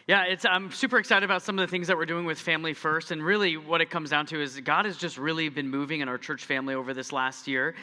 Yeah, I'm super excited about some of the things that we're doing with Family First, and really what it comes down to is God has just really been moving in our church family over this last year.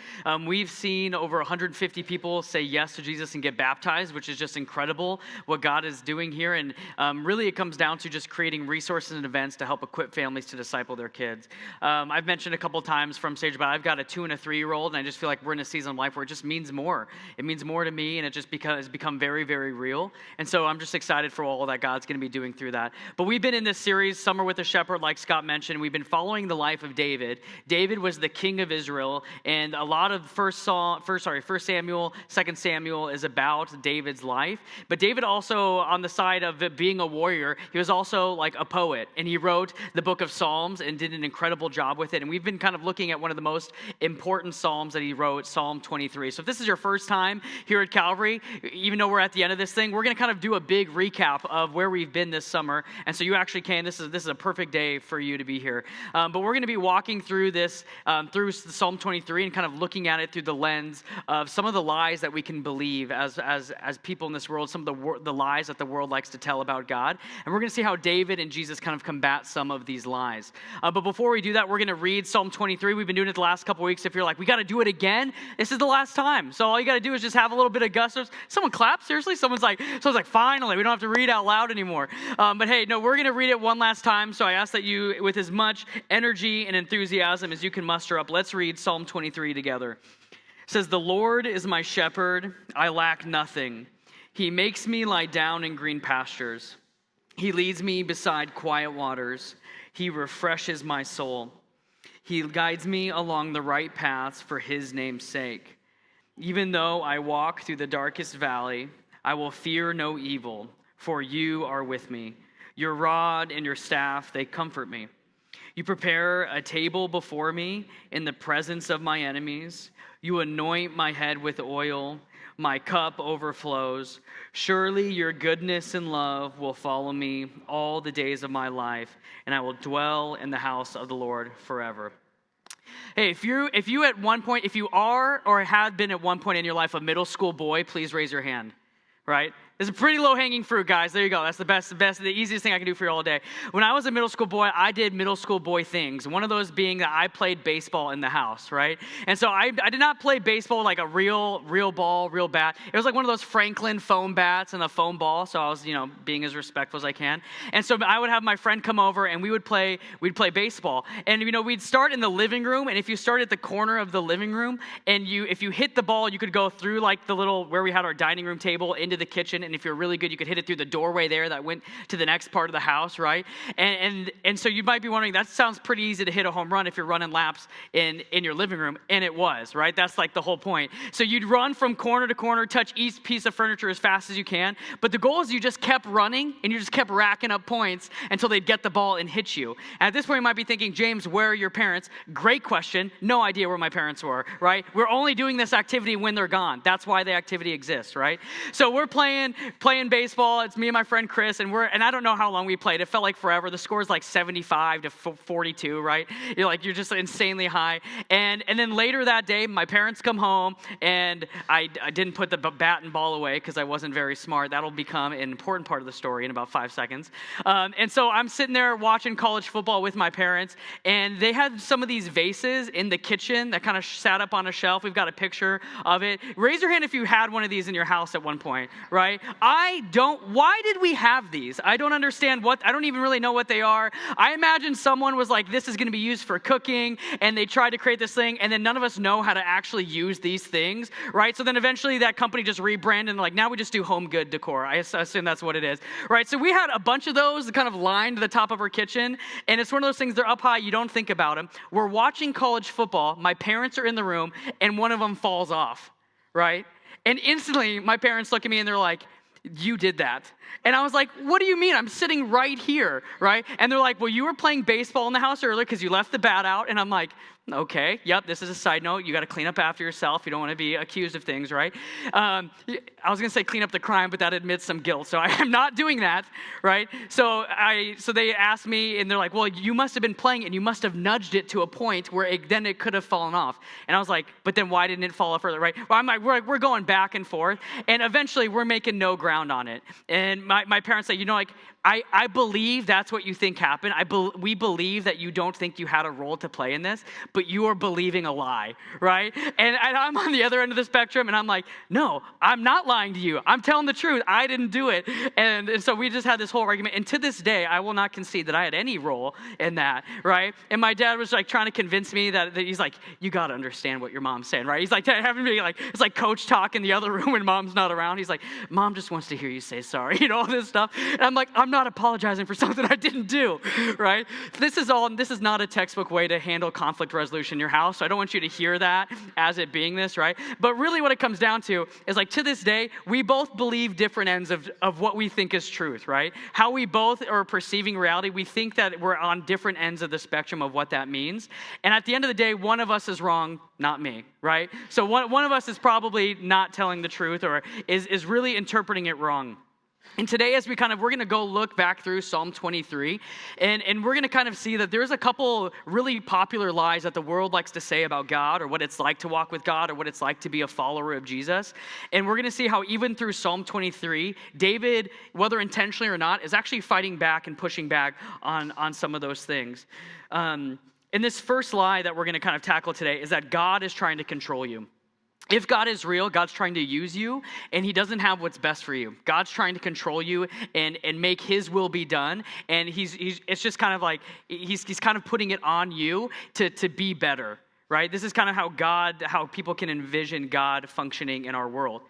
We've seen over 150 people say yes to Jesus and get baptized, which is just incredible what God is doing here, and really it comes down to just creating resources and events to help equip families to disciple their kids. I've mentioned a couple times from stage, but I've got a 2 and a 3-year-old, and I just feel like we're in a season of life where it just means more. It means more to me, and it just has become very, very real, and so I'm just excited for all that God's going to be doing through that. But we've been in this series, Summer with a Shepherd, like Scott mentioned. We've been following the life of David. David was the king of Israel, and a lot of First Samuel, 2 Samuel is about David's life. But David also, on the side of being a warrior, he was also like a poet, and he wrote the book of Psalms and did an incredible job with it. And we've been kind of looking at one of the most important Psalms that he wrote, Psalm 23. So if this is your first time here at Calvary, even though we're at the end of this thing, we're going to kind of do a big recap of where we've been this summer, and so you actually can. This is a perfect day for you to be here. But we're going to be walking through this through Psalm 23 and kind of looking at it through the lens of some of the lies that we can believe as people in this world, some of the lies that the world likes to tell about God, and we're going to see how David and Jesus kind of combat some of these lies. But before we do that, we're going to read Psalm 23. We've been doing it the last couple weeks. If you're like, we got to do it again, this is the last time. So all you got to do is just have a little bit of gusto. Someone clap, seriously? Someone's like, finally, we don't have to read out loud anymore. But hey, no, we're going to read it one last time, so I ask that you, with as much energy and enthusiasm as you can muster up, let's read Psalm 23 together. It says, "The Lord is my shepherd, I lack nothing. He makes me lie down in green pastures. He leads me beside quiet waters. He refreshes my soul. He guides me along the right paths for his name's sake. Even though I walk through the darkest valley, I will fear no evil, for you are with me. Your rod and your staff, they comfort me. You prepare a table before me in the presence of my enemies. You anoint my head with oil. My cup overflows. Surely your goodness and love will follow me all the days of my life, and I will dwell in the house of the Lord forever." Hey, if you at one point, if you are or had been at one point in your life a middle school boy, please raise your hand, right? It's a pretty low-hanging fruit, guys. There you go. That's the easiest thing I can do for you all day. When I was a middle school boy, I did middle school boy things. One of those being that I played baseball in the house, right? And so I did not play baseball like a real ball, real bat. It was like one of those Franklin foam bats and a foam ball. So I was, being as respectful as I can. And so I would have my friend come over and we'd play baseball. And we'd start in the living room. And if you start at the corner of the living room and if you hit the ball, you could go through like the little where we had our dining room table into the kitchen. And if you're really good, you could hit it through the doorway there that went to the next part of the house, right? And so you might be wondering, that sounds pretty easy to hit a home run if you're running laps in your living room. And it was, right? That's like the whole point. So you'd run from corner to corner, touch each piece of furniture as fast as you can. But the goal is you just kept running and you just kept racking up points until they'd get the ball and hit you. And at this point, you might be thinking, James, where are your parents? Great question. No idea where my parents were, right? We're only doing this activity when they're gone. That's why the activity exists, right? So we're playing baseball. It's me and my friend Chris, and I don't know how long we played. It felt like forever. The score is like 75 to 42, right? You're just insanely high. And then later that day, my parents come home, and I didn't put the bat and ball away because I wasn't very smart. That'll become an important part of the story in about 5 seconds. And so I'm sitting there watching college football with my parents, and they had some of these vases in the kitchen that kind of sat up on a shelf. We've got a picture of it. Raise your hand if you had one of these in your house at one point, right? Why did we have these? I don't understand I don't even really know what they are. I imagine someone was like, this is going to be used for cooking, and they tried to create this thing, and then none of us know how to actually use these things, right? So then eventually that company just rebranded, and like, now we just do home good decor. I assume that's what it is, right? So we had a bunch of those that kind of lined the top of our kitchen, and it's one of those things, they're up high, you don't think about them. We're watching college football, my parents are in the room, and one of them falls off, right? And instantly, my parents look at me and they're like, "You did that." And I was like, "What do you mean? I'm sitting right here," right? And they're like, "Well, you were playing baseball in the house earlier because you left the bat out." And I'm like, Okay, yep, this is a side note. You got to clean up after yourself. You don't want to be accused of things, right? I was going to say clean up the crime, but that admits some guilt. So I am not doing that, right? So they asked me, and they're like, well, you must have been playing it, and you must have nudged it to a point where then it could have fallen off. And I was like, but then why didn't it fall off further, right? Well, I'm like, we're going back and forth, and eventually we're making no ground on it. And my parents say, I believe that's what you think happened. We believe that you don't think you had a role to play in this, but you are believing a lie, right? And I'm on the other end of the spectrum, and I'm like, no, I'm not lying to you. I'm telling the truth. I didn't do it. And so we just had this whole argument. And to this day, I will not concede that I had any role in that, right? And my dad was like trying to convince me that he's like, you got to understand what your mom's saying, right? He's like having me like, it's like coach talk in the other room when mom's not around. He's like, mom just wants to hear you say sorry, all this stuff. And I'm like, I'm not apologizing for something I didn't do, right? This is not a textbook way to handle conflict resolution in your house. So I don't want you to hear that as it being this, right? But really what it comes down to is like to this day, we both believe different ends of what we think is truth, right? How we both are perceiving reality, we think that we're on different ends of the spectrum of what that means. And at the end of the day, one of us is wrong, not me, right? So one of us is probably not telling the truth or is really interpreting it wrong. And today, as we're going to go look back through Psalm 23, and we're going to kind of see that there's a couple really popular lies that the world likes to say about God or what it's like to walk with God or what it's like to be a follower of Jesus. And we're going to see how even through Psalm 23, David, whether intentionally or not, is actually fighting back and pushing back on some of those things. And this first lie that we're going to kind of tackle today is that God is trying to control you. If God is real, God's trying to use you, and he doesn't have what's best for you. God's trying to control you and make his will be done, and it's just kind of like he's kind of putting it on you to be better, right? This is kind of how people can envision God functioning in our world.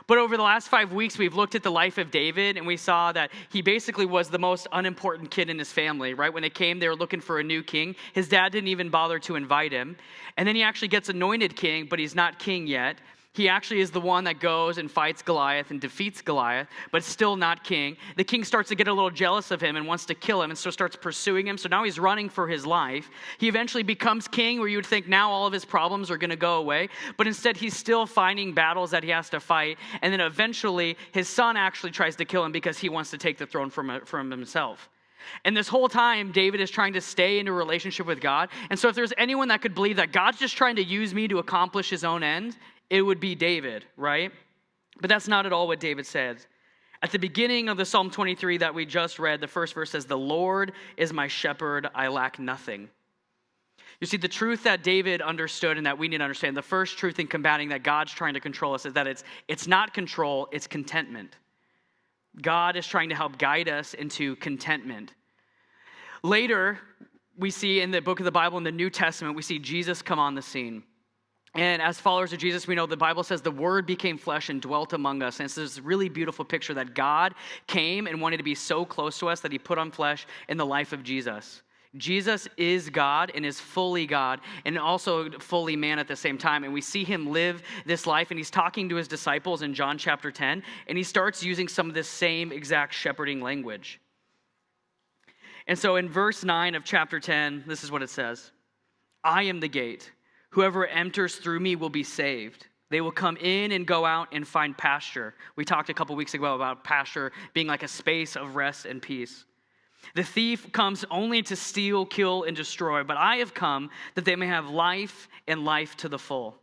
But over the last 5 weeks, we've looked at the life of David, and we saw that he basically was the most unimportant kid in his family, right? When they came, they were looking for a new king. His dad didn't even bother to invite him. And then he actually gets anointed king, but he's not king yet. He actually is the one that goes and fights Goliath and defeats Goliath, but still not king. The king starts to get a little jealous of him and wants to kill him, and so starts pursuing him. So now he's running for his life. He eventually becomes king, where you would think now all of his problems are going to go away, but instead he's still finding battles that he has to fight. And then eventually his son actually tries to kill him because he wants to take the throne from himself. And this whole time, David is trying to stay in a relationship with God. And so if there's anyone that could believe that God's just trying to use me to accomplish his own end, it would be David, right? But that's not at all what David says. At the beginning of the Psalm 23 that we just read, the first verse says, "The Lord is my shepherd, I lack nothing." You see, the truth that David understood and that we need to understand, the first truth in combating that God's trying to control us is that it's not control, it's contentment. God is trying to help guide us into contentment. Later, we see in the book of the Bible, in the New Testament, we see Jesus come on the scene. And as followers of Jesus, we know the Bible says the Word became flesh and dwelt among us. And it's this really beautiful picture that God came and wanted to be so close to us that he put on flesh in the life of Jesus. Jesus is God and is fully God and also fully man at the same time. And we see him live this life, and he's talking to his disciples in John chapter 10, and he starts using some of this same exact shepherding language. And so in verse 9 of chapter 10, this is what it says. "I am the gate. Whoever enters through me will be saved. They will come in and go out and find pasture." We talked a couple weeks ago about pasture being like a space of rest and peace. "The thief comes only to steal, kill, and destroy, but I have come that they may have life and life to the full."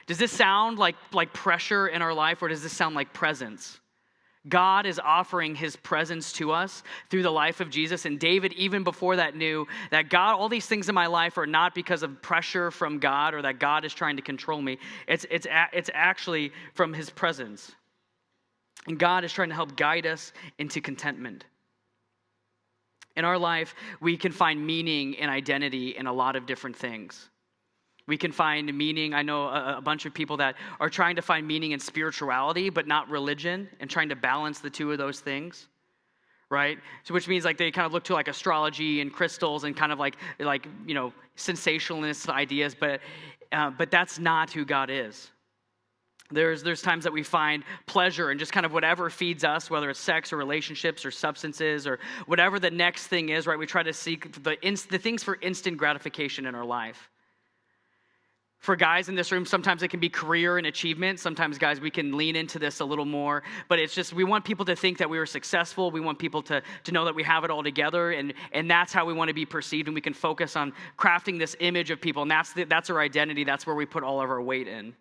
Does this sound like pressure in our life, or does this sound like presence? God is offering his presence to us through the life of Jesus. And David, even before that, knew that God, all these things in my life are not because of pressure from God or that God is trying to control me. It's actually from his presence. And God is trying to help guide us into contentment. In our life, we can find meaning and identity in a lot of different things. We can find meaning. I know a bunch of people that are trying to find meaning in spirituality, but not religion, and trying to balance the two of those things, right? So which means like they kind of look to like astrology and crystals and kind of like sensationalist ideas, but that's not who God is. There's times that we find pleasure in just kind of whatever feeds us, whether it's sex or relationships or substances or whatever the next thing is, right? We try to seek the things for instant gratification in our life. For guys in this room, sometimes it can be career and achievement. Sometimes, guys, we can lean into this a little more. But it's just, we want people to think that we were successful. We want people to know that we have it all together. And that's how we want to be perceived. And we can focus on crafting this image of people. And that's our identity. That's where we put all of our weight in.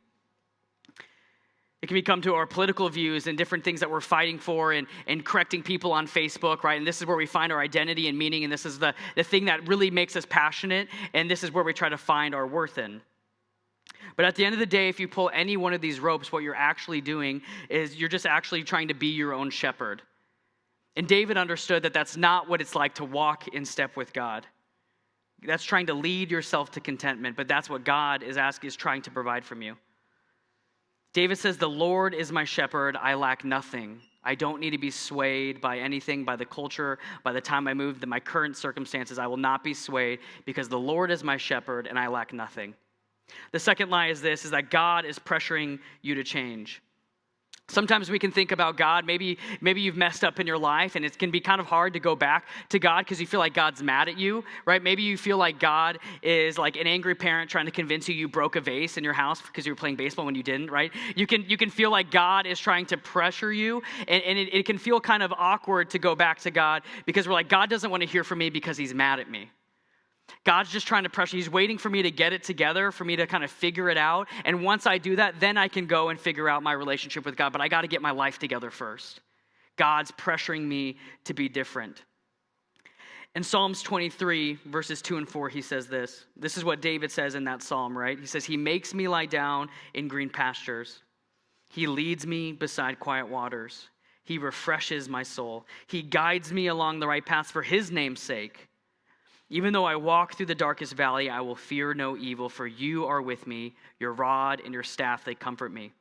It can become to our political views and different things that we're fighting for and correcting people on Facebook, right? And this is where we find our identity and meaning. And this is the thing that really makes us passionate. And this is where we try to find our worth in. But at the end of the day, if you pull any one of these ropes, what you're actually doing is you're just actually trying to be your own shepherd. And David understood that that's not what it's like to walk in step with God. That's trying to lead yourself to contentment, but that's what God is trying to provide from you. David says, "The Lord is my shepherd, I lack nothing." I don't need to be swayed by anything, by the culture, by the time I move, my current circumstances. I will not be swayed because the Lord is my shepherd and I lack nothing. The second lie is that God is pressuring you to change. Sometimes we can think about God, maybe you've messed up in your life, and it can be kind of hard to go back to God because you feel like God's mad at you, right? Maybe you feel like God is like an angry parent trying to convince you broke a vase in your house because you were playing baseball when you didn't, right? You can feel like God is trying to pressure you, and it can feel kind of awkward to go back to God because we're like, God doesn't want to hear from me because he's mad at me. God's just trying to pressure. He's waiting for me to get it together, for me to kind of figure it out. And once I do that, then I can go and figure out my relationship with God. But I got to get my life together first. God's pressuring me to be different. In Psalms 23, verses 2 and 4, he says this. This is what David says in that psalm, right? He says, "He makes me lie down in green pastures. He leads me beside quiet waters. He refreshes my soul. He guides me along the right paths for his name's sake. Even though I walk through the darkest valley, I will fear no evil, for you are with me. Your rod and your staff, they comfort me."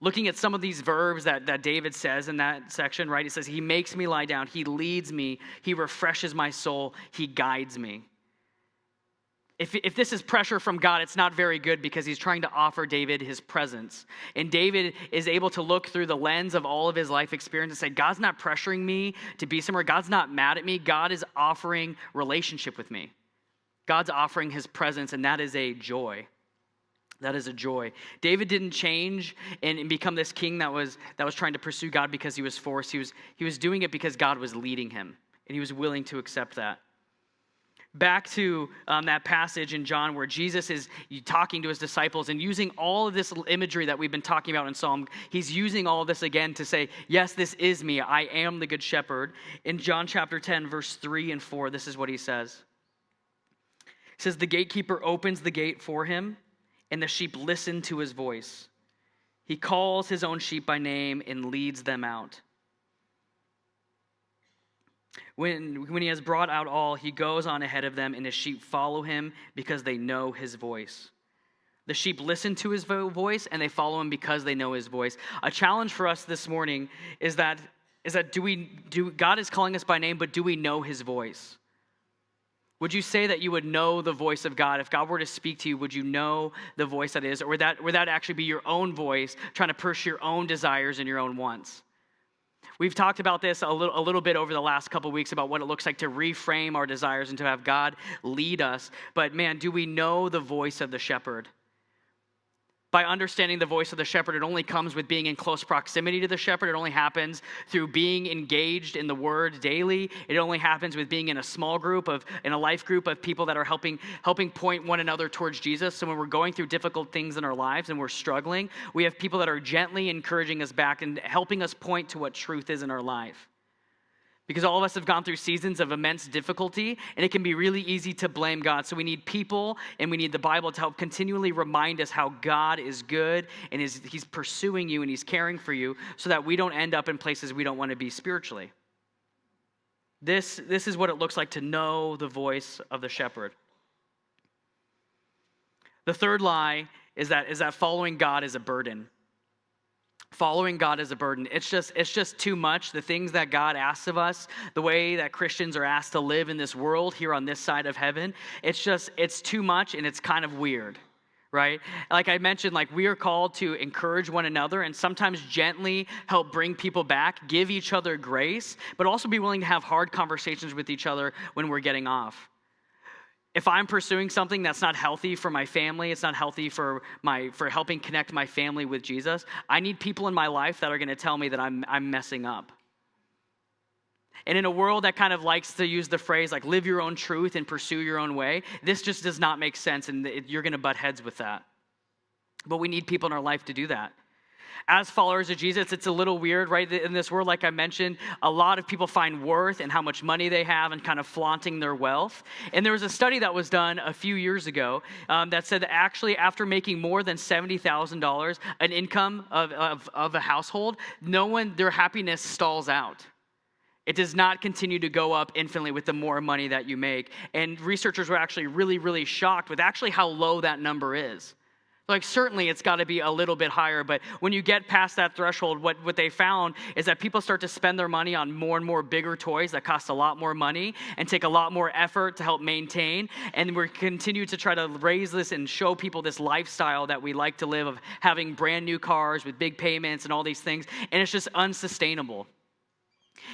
Looking at some of these verbs that David says in that section, right? He says, he makes me lie down. He leads me. He refreshes my soul. He guides me. If this is pressure from God, it's not very good because he's trying to offer David his presence. And David is able to look through the lens of all of his life experience and say, God's not pressuring me to be somewhere. God's not mad at me. God is offering relationship with me. God's offering his presence, and that is a joy. That is a joy. David didn't change and become this king that was trying to pursue God because he was forced. He was doing it because God was leading him, and he was willing to accept that. Back to that passage in John where Jesus is talking to his disciples and using all of this imagery that we've been talking about in Psalm. He's using all of this again to say, yes, this is me. I am the good shepherd. In John chapter 10, verse 3 and 4, this is what he says. He says, "The gatekeeper opens the gate for him, and the sheep listen to his voice. He calls his own sheep by name and leads them out. When he has brought out all, he goes on ahead of them, and his sheep follow him because they know his voice." The sheep listen to his voice, and they follow him because they know his voice. A challenge for us this morning is that God is calling us by name, but do we know his voice? Would you say that you would know the voice of God? If God were to speak to you, would you know the voice that is? Or would that actually be your own voice trying to pursue your own desires and your own wants? We've talked about this a little bit over the last couple of weeks about what it looks like to reframe our desires and to have God lead us. But man, do we know the voice of the shepherd? By understanding the voice of the shepherd, it only comes with being in close proximity to the shepherd. It only happens through being engaged in the word daily. It only happens with being in a small group in a life group of people that are helping point one another towards Jesus. So when we're going through difficult things in our lives and we're struggling, we have people that are gently encouraging us back and helping us point to what truth is in our life. Because all of us have gone through seasons of immense difficulty, and it can be really easy to blame God. So we need people, and we need the Bible to help continually remind us how God is good, and he's pursuing you, and he's caring for you, so that we don't end up in places we don't want to be spiritually. This is what it looks like to know the voice of the shepherd. The third lie is that following God is a burden. Following God is a burden. It's just too much. The things that God asks of us, the way that Christians are asked to live in this world here on this side of heaven, it's too much, and it's kind of weird, right? Like I mentioned, we are called to encourage one another and sometimes gently help bring people back, give each other grace, but also be willing to have hard conversations with each other when we're getting off. If I'm pursuing something that's not healthy for my family, it's not healthy for helping connect my family with Jesus, I need people in my life that are going to tell me that I'm messing up. And in a world that kind of likes to use the phrase like live your own truth and pursue your own way, this just does not make sense, and you're going to butt heads with that. But we need people in our life to do that. As followers of Jesus, it's a little weird, right? In this world, like I mentioned, a lot of people find worth in how much money they have and kind of flaunting their wealth. And there was a study that was done a few years ago that said that actually after making more than $70,000 an income of a household, their happiness stalls out. It does not continue to go up infinitely with the more money that you make. And researchers were actually really, really shocked with actually how low that number is. Like, certainly it's got to be a little bit higher, but when you get past that threshold, what they found is that people start to spend their money on more and more bigger toys that cost a lot more money and take a lot more effort to help maintain. And we continue to try to raise this and show people this lifestyle that we like to live of having brand new cars with big payments and all these things, and it's just unsustainable.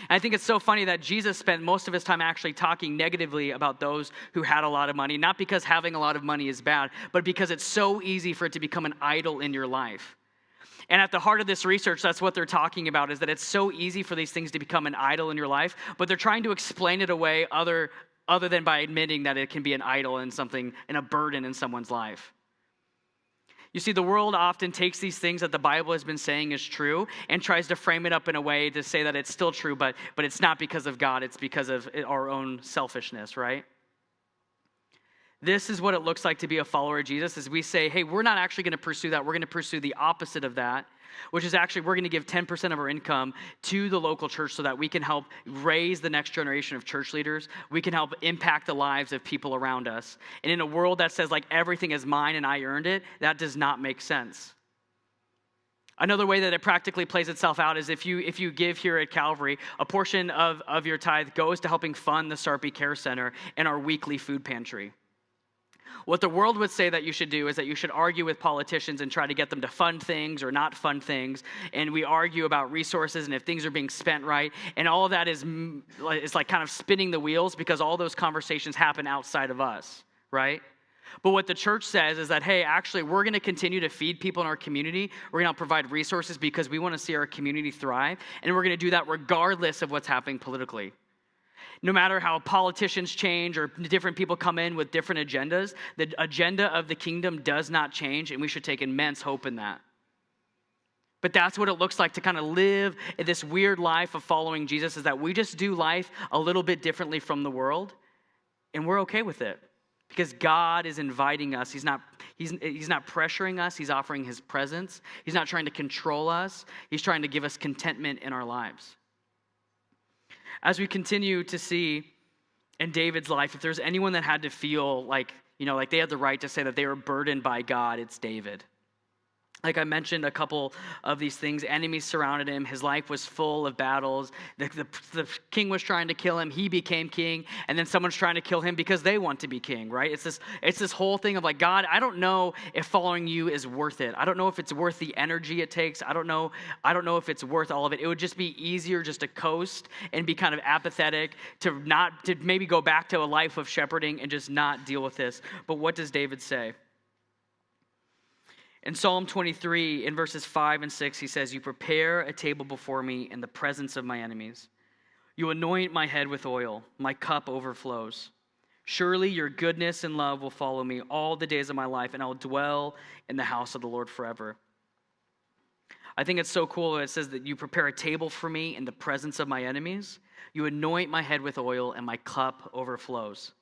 And I think it's so funny that Jesus spent most of his time actually talking negatively about those who had a lot of money, not because having a lot of money is bad, but because it's so easy for it to become an idol in your life. And at the heart of this research, that's what they're talking about, is that it's so easy for these things to become an idol in your life, but they're trying to explain it away other than by admitting that it can be an idol and a burden in someone's life. You see, the world often takes these things that the Bible has been saying is true and tries to frame it up in a way to say that it's still true, but it's not because of God, it's because of our own selfishness, right? This is what it looks like to be a follower of Jesus, is we say, hey, we're not actually going to pursue that. We're going to pursue the opposite of that, which is actually we're going to give 10% of our income to the local church so that we can help raise the next generation of church leaders. We can help impact the lives of people around us. And in a world that says like everything is mine and I earned it, that does not make sense. Another way that it practically plays itself out is if you give here at Calvary, a portion of your tithe goes to helping fund the Sarpy Care Center and our weekly food pantry. What the world would say that you should do is that you should argue with politicians and try to get them to fund things or not fund things. And we argue about resources and if things are being spent right. And all of that is like kind of spinning the wheels because all those conversations happen outside of us, right? But what the church says is that, hey, actually, we're going to continue to feed people in our community. We're going to provide resources because we want to see our community thrive. And we're going to do that regardless of what's happening politically. No matter how politicians change or different people come in with different agendas, the agenda of the kingdom does not change, and we should take immense hope in that. But that's what it looks like to kind of live this weird life of following Jesus, is that we just do life a little bit differently from the world, and we're okay with it because God is inviting us. He's not pressuring us. He's offering his presence. He's not trying to control us. He's trying to give us contentment in our lives. As we continue to see in David's life, if there's anyone that had to feel like they had the right to say that they were burdened by God, it's David. Like I mentioned, a couple of these things, enemies surrounded him. His life was full of battles. The king was trying to kill him. He became king. And then someone's trying to kill him because they want to be king, right? It's this whole thing of like, God, I don't know if following you is worth it. I don't know if it's worth the energy it takes. I don't know if it's worth all of it. It would just be easier just to coast and be kind of apathetic, to maybe go back to a life of shepherding and just not deal with this. But what does David say? In Psalm 23, in verses 5 and 6, he says, "You prepare a table before me in the presence of my enemies. You anoint my head with oil. My cup overflows. Surely your goodness and love will follow me all the days of my life, and I will dwell in the house of the Lord forever." I think it's so cool that it says that you prepare a table for me in the presence of my enemies. You anoint my head with oil, and my cup overflows.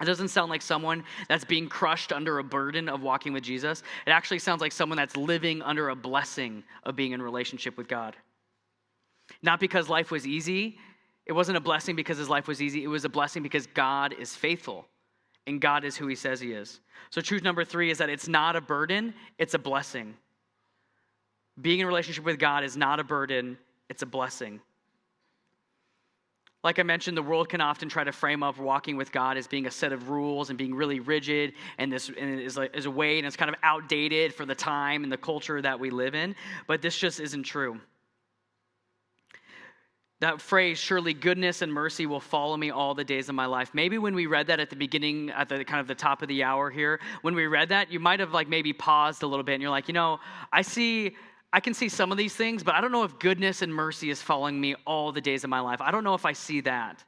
It doesn't sound like someone that's being crushed under a burden of walking with Jesus. It actually sounds like someone that's living under a blessing of being in relationship with God. Not because life was easy. It wasn't a blessing because his life was easy. It was a blessing because God is faithful, and God is who he says he is. So truth number 3 is that it's not a burden, it's a blessing. Being in relationship with God is not a burden, it's a blessing. Like I mentioned, the world can often try to frame up walking with God as being a set of rules and being really rigid, and this is a way, and it's kind of outdated for the time and the culture that we live in. But this just isn't true. That phrase, surely goodness and mercy will follow me all the days of my life. Maybe when we read that at the beginning, at the kind of the top of the hour here, when we read that, you might have like maybe paused a little bit and you're like, I can see some of these things, but I don't know if goodness and mercy is following me all the days of my life. I don't know if I see that.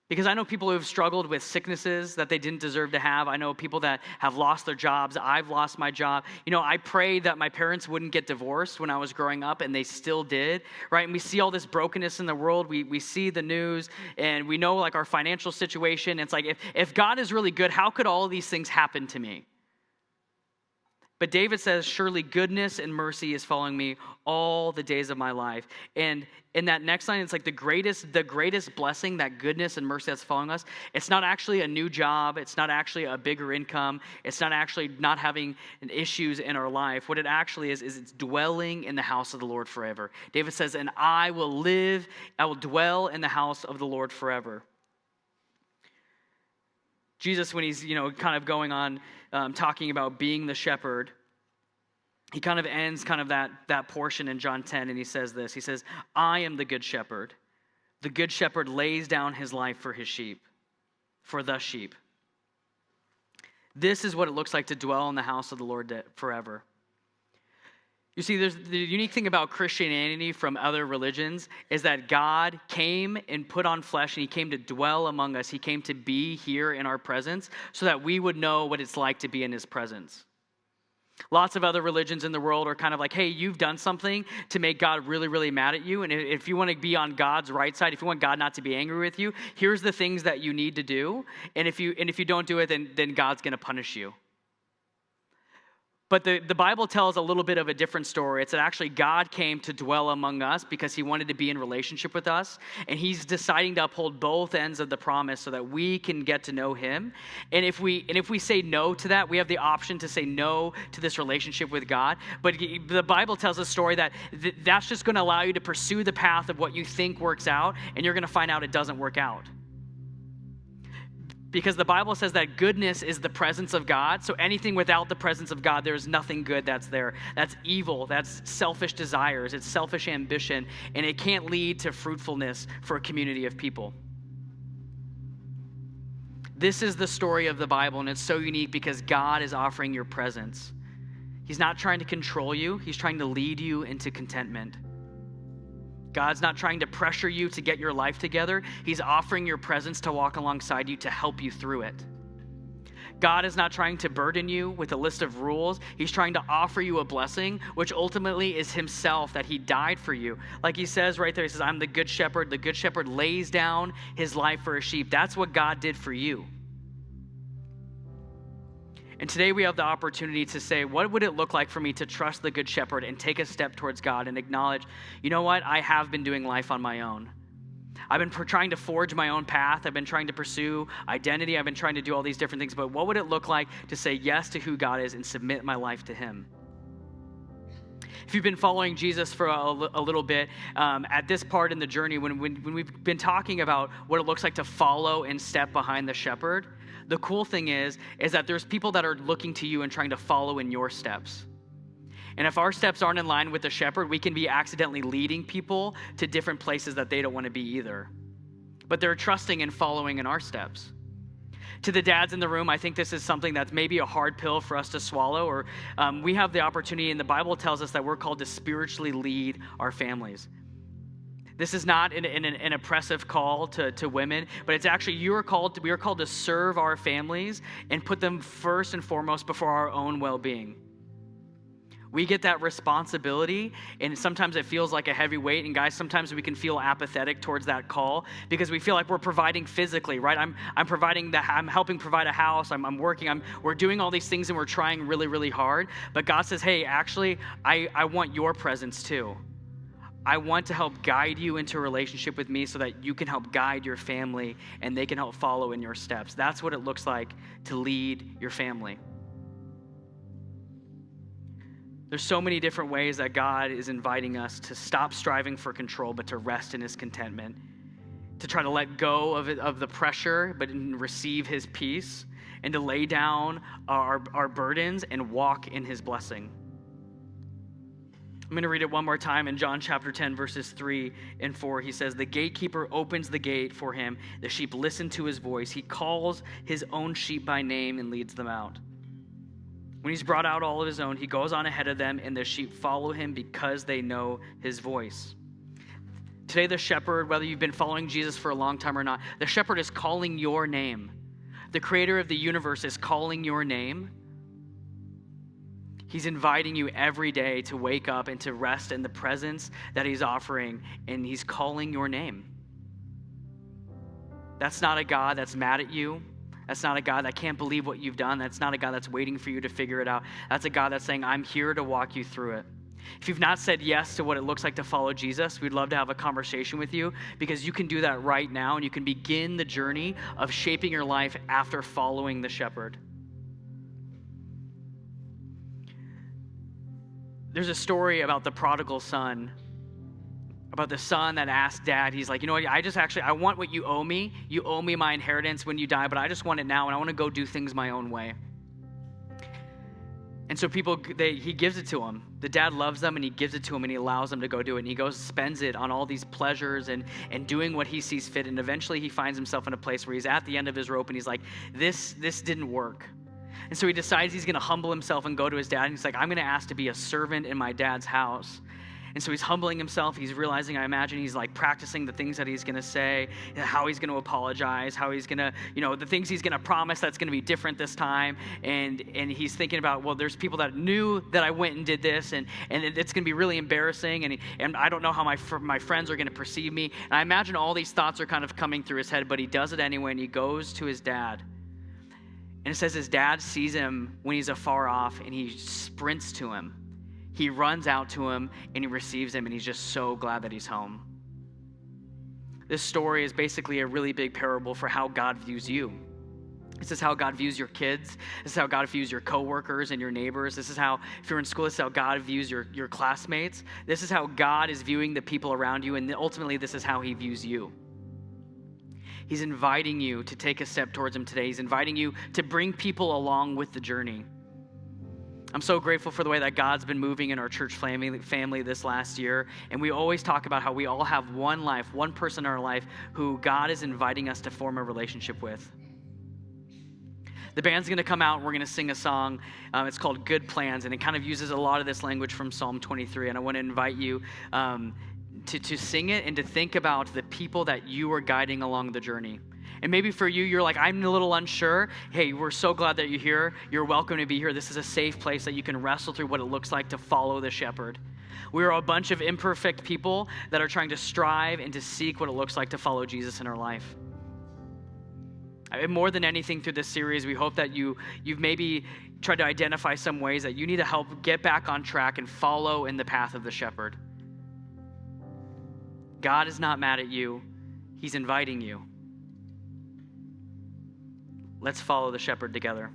Because I know people who have struggled with sicknesses that they didn't deserve to have. I know people that have lost their jobs. I've lost my job. I prayed that my parents wouldn't get divorced when I was growing up, and they still did, right? And we see all this brokenness in the world. We see the news, and we know like our financial situation. It's like, if God is really good, how could all of these things happen to me? But David says, surely goodness and mercy is following me all the days of my life. And in that next line, it's like the greatest blessing, that goodness and mercy that's following us. It's not actually a new job. It's not actually a bigger income. It's not actually not having issues in our life. What it actually is it's dwelling in the house of the Lord forever. David says, and I will dwell in the house of the Lord forever. Jesus, when he's, kind of going on talking about being the shepherd, he kind of ends kind of that portion in John 10, and he says this. He says, I am the good shepherd. The good shepherd lays down his life for his sheep, for the sheep. This is what it looks like to dwell in the house of the Lord forever. You see, there's the unique thing about Christianity from other religions is that God came and put on flesh, and he came to dwell among us. He came to be here in our presence so that we would know what it's like to be in his presence. Lots of other religions in the world are kind of like, hey, you've done something to make God really, really mad at you. And if you want to be on God's right side, if you want God not to be angry with you, here's the things that you need to do. And if you don't do it, then God's going to punish you. But the Bible tells a little bit of a different story. It's that actually God came to dwell among us because he wanted to be in relationship with us. And he's deciding to uphold both ends of the promise so that we can get to know him. And if we say no to that, we have the option to say no to this relationship with God. But the Bible tells a story that that's just going to allow you to pursue the path of what you think works out, and you're going to find out it doesn't work out. Because the Bible says that goodness is the presence of God. So anything without the presence of God, there's nothing good that's there. That's evil. That's selfish desires. It's selfish ambition. And it can't lead to fruitfulness for a community of people. This is the story of the Bible, and it's so unique because God is offering your presence. He's not trying to control you. He's trying to lead you into contentment. God's not trying to pressure you to get your life together. He's offering your presence to walk alongside you to help you through it. God is not trying to burden you with a list of rules. He's trying to offer you a blessing, which ultimately is himself, that he died for you. Like he says right there, he says, I'm the good shepherd. The good shepherd lays down his life for his sheep. That's what God did for you. And today we have the opportunity to say, what would it look like for me to trust the Good Shepherd and take a step towards God and acknowledge, you know what, I have been doing life on my own. I've been trying to forge my own path. I've been trying to pursue identity. I've been trying to do all these different things. But what would it look like to say yes to who God is and submit my life to him? If you've been following Jesus for a little bit, at this part in the journey, when we've been talking about what it looks like to follow and step behind the shepherd, the cool thing is that there's people that are looking to you and trying to follow in your steps. And if our steps aren't in line with the shepherd, we can be accidentally leading people to different places that they don't want to be either. But they're trusting and following in our steps. To the dads in the room, I think this is something that's maybe a hard pill for us to swallow, or we have the opportunity, and the Bible tells us that we're called to spiritually lead our families. This is not an oppressive call to women, but it's actually we are called to serve our families and put them first and foremost before our own well-being. We get that responsibility, and sometimes it feels like a heavy weight. And guys, sometimes we can feel apathetic towards that call because we feel like we're providing physically, right? I'm helping provide a house. I'm working. We're doing all these things, and we're trying really, really hard. But God says, hey, actually, I want your presence too. I want to help guide you into a relationship with me so that you can help guide your family and they can help follow in your steps. That's what it looks like to lead your family. There's so many different ways that God is inviting us to stop striving for control, but to rest in his contentment, to try to let go of the pressure, but receive his peace, and to lay down our burdens and walk in his blessing. I'm going to read it one more time in John chapter 10, verses 3 and 4. He says, the gatekeeper opens the gate for him. The sheep listen to his voice. He calls his own sheep by name and leads them out. When he's brought out all of his own, he goes on ahead of them, and the sheep follow him because they know his voice. Today, the shepherd, whether you've been following Jesus for a long time or not, the shepherd is calling your name. The creator of the universe is calling your name. He's inviting you every day to wake up and to rest in the presence that he's offering, and he's calling your name. That's not a God that's mad at you. That's not a God that can't believe what you've done. That's not a God that's waiting for you to figure it out. That's a God that's saying, I'm here to walk you through it. If you've not said yes to what it looks like to follow Jesus, we'd love to have a conversation with you, because you can do that right now, and you can begin the journey of shaping your life after following the shepherd. There's a story about the prodigal son, about the son that asked dad, he's like, you know what, I want what you owe me. You owe me my inheritance when you die, but I just want it now, and I want to go do things my own way. And so he gives it to him. The dad loves them, and he gives it to him, and he allows them to go do it. And he goes, spends it on all these pleasures and doing what he sees fit. And eventually he finds himself in a place where he's at the end of his rope, and he's like, this didn't work. And so he decides he's going to humble himself and go to his dad. And he's like, I'm going to ask to be a servant in my dad's house. And so he's humbling himself. He's realizing, I imagine he's like practicing the things that he's going to say, how he's going to apologize, how he's going to, the things he's going to promise that's going to be different this time. And he's thinking about, well, there's people that knew that I went and did this, and it's going to be really embarrassing. And I don't know how my friends are going to perceive me. And I imagine all these thoughts are kind of coming through his head, but he does it anyway. And he goes to his dad. And it says his dad sees him when he's afar off, and he sprints to him. He runs out to him, and he receives him, and he's just so glad that he's home. This story is basically a really big parable for how God views you. This is how God views your kids. This is how God views your coworkers and your neighbors. This is how, if you're in school, this is how God views your classmates. This is how God is viewing the people around you, and ultimately this is how he views you. He's inviting you to take a step towards him today. He's inviting you to bring people along with the journey. I'm so grateful for the way that God's been moving in our church family this last year. And we always talk about how we all have one life, one person in our life who God is inviting us to form a relationship with. The band's going to come out and we're going to sing a song. It's called Good Plans, and it kind of uses a lot of this language from Psalm 23. And I want to invite you to sing it and to think about the people that you are guiding along the journey. And maybe for you, you're like, I'm a little unsure. Hey, we're so glad that you're here. You're welcome to be here. This is a safe place that you can wrestle through what it looks like to follow the shepherd. We are a bunch of imperfect people that are trying to strive and to seek what it looks like to follow Jesus in our life. And more than anything through this series, we hope that you've maybe tried to identify some ways that you need to help get back on track and follow in the path of the shepherd. God is not mad at you. He's inviting you. Let's follow the shepherd together.